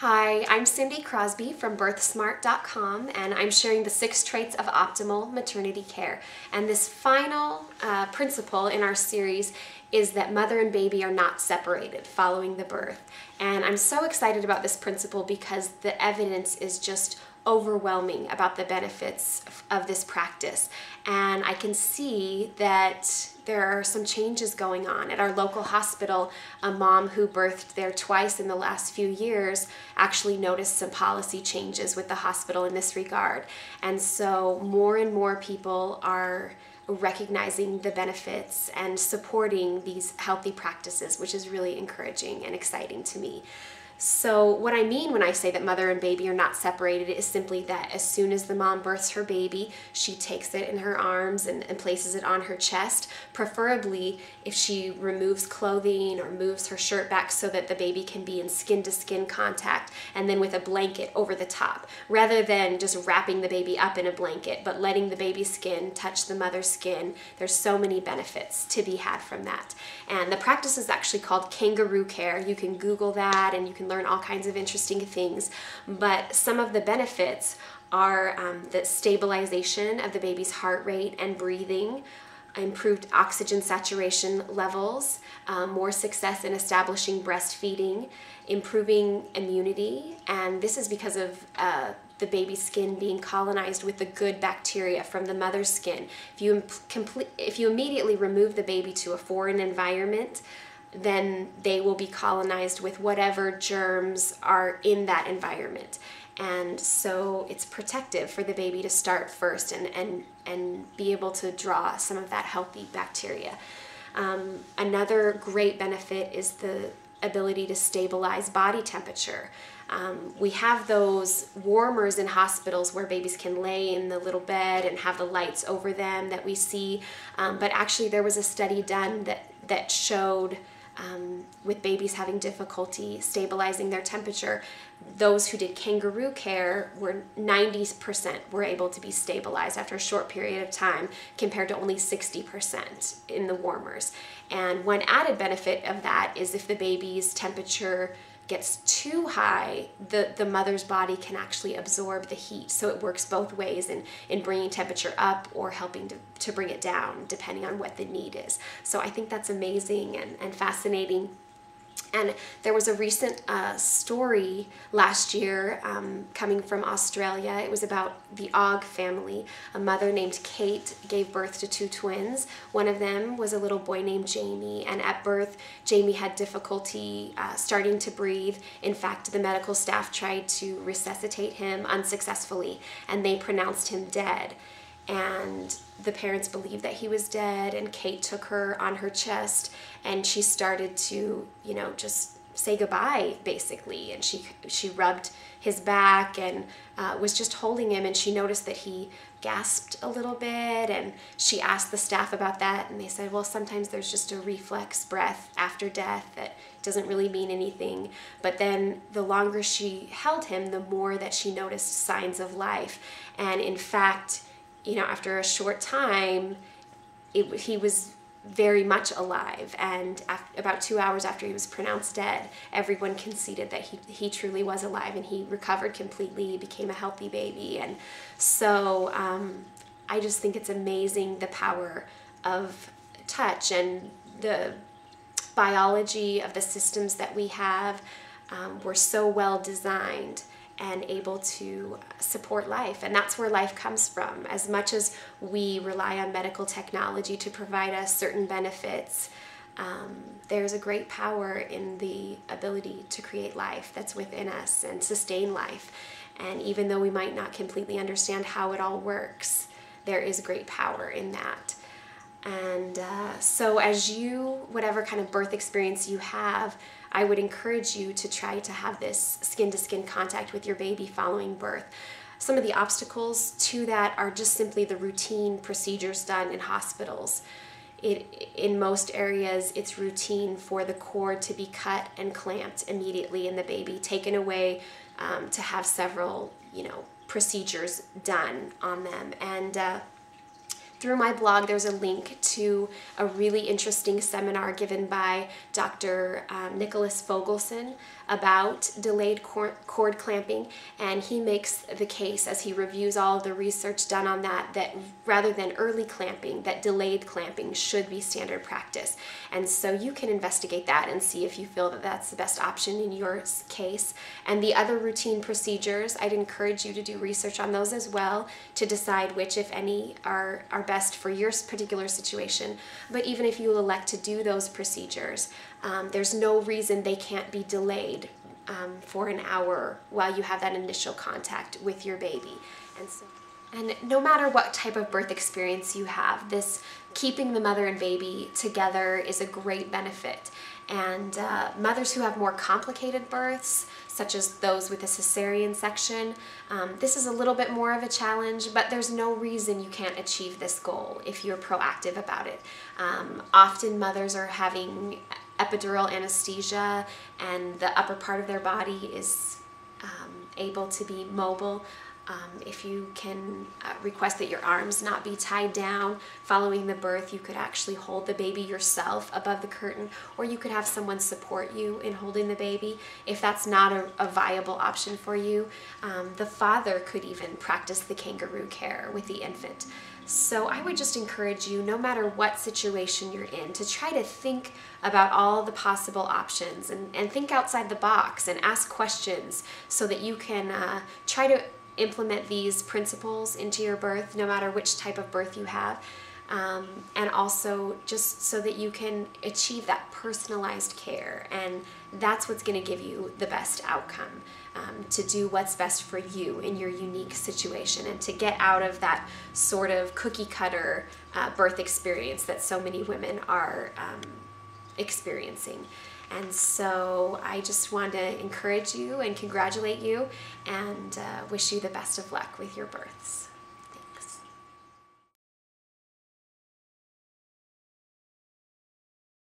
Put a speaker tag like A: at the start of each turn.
A: Hi, I'm Cindy Crosby from birthsmart.com, and I'm sharing the 6 traits of optimal maternity care. And this final principle in our series is that mother and baby are not separated following the birth. And I'm so excited about this principle because the evidence is just overwhelming about the benefits of this practice. And I can see that there are some changes going on. At our local hospital, a mom who birthed there twice in the last few years actually noticed some policy changes with the hospital in this regard. And so more and more people are recognizing the benefits and supporting these healthy practices, which is really encouraging and exciting to me. So what I mean when I say that mother and baby are not separated is simply that as soon as the mom births her baby, she takes it in her arms and places it on her chest, preferably if she removes clothing or moves her shirt back so that the baby can be in skin-to-skin contact, and then with a blanket over the top, rather than just wrapping the baby up in a blanket, but letting the baby's skin touch the mother's skin. There's so many benefits to be had from that. And the practice is actually called kangaroo care. You can Google that and you can learn all kinds of interesting things, but some of the benefits are the stabilization of the baby's heart rate and breathing, improved oxygen saturation levels, more success in establishing breastfeeding, improving immunity, and this is because of the baby's skin being colonized with the good bacteria from the mother's skin. If you immediately remove the baby to a foreign environment, then they will be colonized with whatever germs are in that environment. And so it's protective for the baby to start first and be able to draw some of that healthy bacteria. Another great benefit is the ability to stabilize body temperature. We have those warmers in hospitals where babies can lay in the little bed and have the lights over them that we see, but actually there was a study done that showed with babies having difficulty stabilizing their temperature, those who did kangaroo care were 90% were able to be stabilized after a short period of time, compared to only 60% in the warmers. And one added benefit of that is if the baby's temperature gets too high, the mother's body can actually absorb the heat. So it works both ways in bringing temperature up or helping to bring it down, depending on what the need is. So I think that's amazing and fascinating. And there was a recent story last year coming from Australia. It was about the Ogg family. A mother named Kate gave birth to 2 twins. One of them was a little boy named Jamie, and at birth, Jamie had difficulty starting to breathe. In fact, the medical staff tried to resuscitate him unsuccessfully, and they pronounced him dead. And the parents believed that he was dead, and Kate took her on her chest and she started to, just say goodbye, basically. And she rubbed his back and was just holding him, and she noticed that he gasped a little bit, and she asked the staff about that, and they said, well, sometimes there's just a reflex breath after death that doesn't really mean anything. But then the longer she held him, the more that she noticed signs of life. And in fact, after a short time, he was very much alive, and about 2 hours after he was pronounced dead, everyone conceded that he truly was alive, and he recovered completely, became a healthy baby. And so I just think it's amazing the power of touch and the biology of the systems that we have. We're so well designed and able to support life. And that's where life comes from. As much as we rely on medical technology to provide us certain benefits, there's a great power in the ability to create life that's within us and sustain life. And even though we might not completely understand how it all works, there is great power in that. And so as whatever kind of birth experience you have, I would encourage you to try to have this skin-to-skin contact with your baby following birth. Some of the obstacles to that are just simply the routine procedures done in hospitals. In most areas, it's routine for the cord to be cut and clamped immediately and the baby taken away to have several, procedures done on them. And Through my blog, there's a link to a really interesting seminar given by Dr. Nicholas Fogelson about delayed cord clamping, and he makes the case, as he reviews all of the research done on that, that rather than early clamping, that delayed clamping should be standard practice. And so you can investigate that and see if you feel that that's the best option in your case. And the other routine procedures, I'd encourage you to do research on those as well to decide which, if any, are best for your particular situation. But even if you elect to do those procedures, there's no reason they can't be delayed for an hour while you have that initial contact with your baby. And no matter what type of birth experience you have, this keeping the mother and baby together is a great benefit. And mothers who have more complicated births, such as those with a cesarean section, this is a little bit more of a challenge, but there's no reason you can't achieve this goal if you're proactive about it. Often mothers are having epidural anesthesia and the upper part of their body is able to be mobile. If you can request that your arms not be tied down following the birth, you could actually hold the baby yourself above the curtain, or you could have someone support you in holding the baby. If that's not a viable option for you, the father could even practice the kangaroo care with the infant. So I would just encourage you, no matter what situation you're in, to try to think about all the possible options and think outside the box and ask questions so that you can try to implement these principles into your birth, no matter which type of birth you have, and also just so that you can achieve that personalized care. And that's what's going to give you the best outcome, to do what's best for you in your unique situation and to get out of that sort of cookie cutter birth experience that so many women are experiencing. And so I just want to encourage you and congratulate you and wish you the best of luck with your births.